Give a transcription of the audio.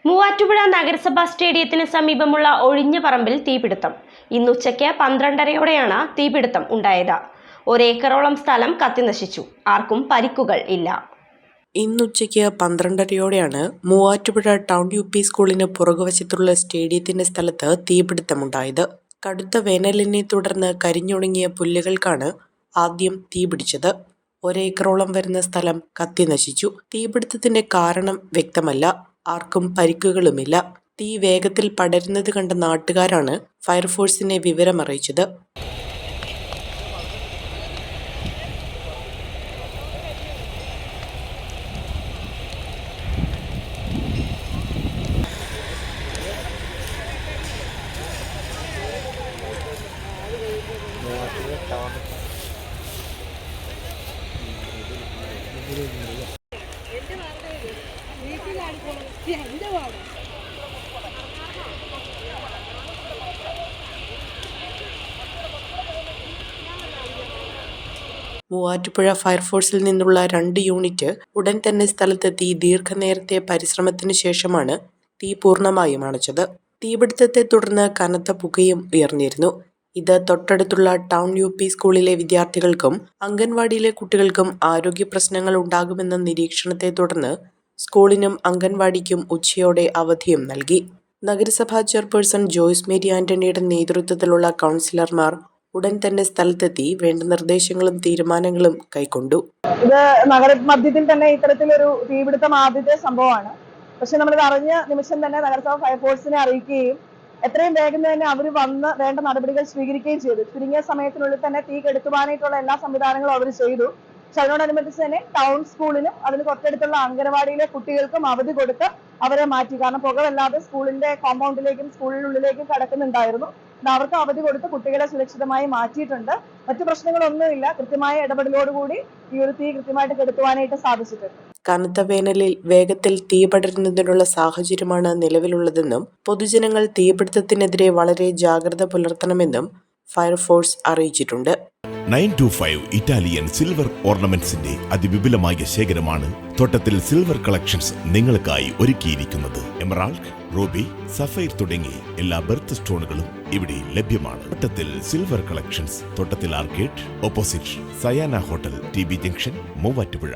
മൂവാറ്റുപുഴ നഗരസഭാ സ്റ്റേഡിയത്തിന് സമീപമുള്ള ഒഴിഞ്ഞ പറമ്പിൽ തീപിടുത്തം. ഇന്നുച്ചയ്ക്ക് 12:30-യോടെയാണ് തീപിടുത്തം ഉണ്ടായത്. ഒരേക്കറോളം സ്ഥലം കത്തിനശിച്ചു. ആർക്കും പരിക്കുകൾ ഇല്ല. ഇന്നുച്ചയ്ക്ക് 12:30-യോടെയാണ് മൂവാറ്റുപുഴ ടൗൺ UP സ്കൂളിന് പുറകുവശത്തുള്ള സ്റ്റേഡിയത്തിന്റെ സ്ഥലത്ത് തീപിടുത്തമുണ്ടായത്. കടുത്ത വേനലിനെ തുടർന്ന് കരിഞ്ഞുണങ്ങിയ പുല്ലുകൾക്കാണ് ആദ്യം തീപിടിച്ചത്. ഒരേക്കറോളം വരുന്ന സ്ഥലം കത്തിനശിച്ചു. തീപിടുത്തത്തിന്റെ കാരണം വ്യക്തമല്ല. ആർക്കും പരിക്കുകളുമില്ല. തീ വേഗത്തിൽ പടരുന്നത് കണ്ട നാട്ടുകാരാണ് ഫയർഫോഴ്സിനെ വിവരമറിയിച്ചത്. മൂവാറ്റുപുഴ ഫയർഫോഴ്സിൽ നിന്നുള്ള 2 യൂണിറ്റ് ഉടൻ തന്നെ സ്ഥലത്തെത്തി ദീർഘനേരത്തെ പരിശ്രമത്തിന് ശേഷമാണ് തീ പൂർണ്ണമായും അണച്ചത്. തീപിടുത്തത്തെ തുടർന്ന് കനത്ത പുകയും ഉയർന്നിരുന്നു. ഇത് തൊട്ടടുത്തുള്ള ടൗൺ UP സ്കൂളിലെ വിദ്യാർത്ഥികൾക്കും അംഗൻവാടിയിലെ കുട്ടികൾക്കും ആരോഗ്യ പ്രശ്നങ്ങൾ ഉണ്ടാകുമെന്ന നിരീക്ഷണത്തെ തുടർന്ന് സ്കൂളിനും അംഗൻവാടിക്കും ഉച്ചയോടെ അവധിയും നൽകി. നഗരസഭാ ചെയർപേഴ്സൺ ജോയ്സ് മേരി ആന്റണിയുടെ നേതൃത്വത്തിലുള്ള കൗൺസിലർമാർ ഉടൻ തന്നെ സ്ഥലത്തെത്തി വേണ്ട നിർദ്ദേശങ്ങളും തീരുമാനങ്ങളും കൈക്കൊണ്ടു. ഇത് നഗരമധ്യത്തിൽ തന്നെ ഇത്തരത്തിലൊരു തീപിടുത്തം ആദ്യത്തെ സംഭവമാണ്. പക്ഷെ നമ്മളിത് അറിഞ്ഞ നിമിഷം തന്നെ നഗരസഭ ഫയർഫോഴ്സിനെ അറിയിക്കുകയും എത്രയും വേഗം തന്നെ അവർ വന്ന് വേണ്ട നടപടികൾ സ്വീകരിക്കുകയും ചെയ്തു. ചുരുങ്ങിയ സമയത്തിനുള്ളിൽ തന്നെ തീ കെടുത്തുവാനായിട്ടുള്ള എല്ലാ സംവിധാനങ്ങളും അവർ ചെയ്തു. പക്ഷെ അതിനോടനുബന്ധിച്ച് തന്നെ ടൗൺ സ്കൂളിനും അതിന് തൊട്ടടുത്തുള്ള അംഗനവാടിയിലെ കുട്ടികൾക്കും അവധി കൊടുത്ത് അവരെ മാറ്റി. കാരണം പുകവല്ലാതെ സ്കൂളിന്റെ കോമ്പൗണ്ടിലേക്കും സ്കൂളിനുള്ളിലേക്കും കടക്കുന്നുണ്ടായിരുന്നു. അവർക്ക് അവധി കൊടുത്ത് കുട്ടികളെ സുരക്ഷിതമായി മാറ്റിയിട്ടുണ്ട്. മറ്റു പ്രശ്നങ്ങളൊന്നുമില്ല. കൃത്യമായ ഇടപെടലോടുകൂടി ഈ ഒരു തീ കൃത്യമായിട്ട് കെടുത്തുവാനായിട്ട് സാധിച്ചിട്ടുണ്ട്. കനത്ത വേനലിൽ വേഗത്തിൽ തീ പടരുന്നതിനുള്ള സാഹചര്യമാണ് നിലവിലുള്ളതെന്നും പൊതുജനങ്ങൾ തീപിടുത്തത്തിനെതിരെ വളരെ ജാഗ്രത പുലർത്തണമെന്നും ഫയർഫോഴ്സ് അറിയിച്ചിട്ടുണ്ട്. 925 ഇറ്റാലിയൻ സിൽവർ ഓർണമെന്റ്സിന്റെ അതിവിപുലമായ ശേഖരമാണ് തോട്ടത്തിൽ സിൽവർ കളക്ഷൻസ് നിങ്ങൾക്കായി ഒരുക്കിയിരിക്കുന്നത്. എമറാൾഡ്, റൂബി, സഫൈർ തുടങ്ങി എല്ലാ ബർത്ത് സ്റ്റോണുകളും ഇവിടെ ലഭ്യമാണ്. തോട്ടത്തിൽ സിൽവർ കളക്ഷൻസ്, തോട്ടത്തിൽ arcade, opposite Sayana hotel, TB junction, Muvattupuzha.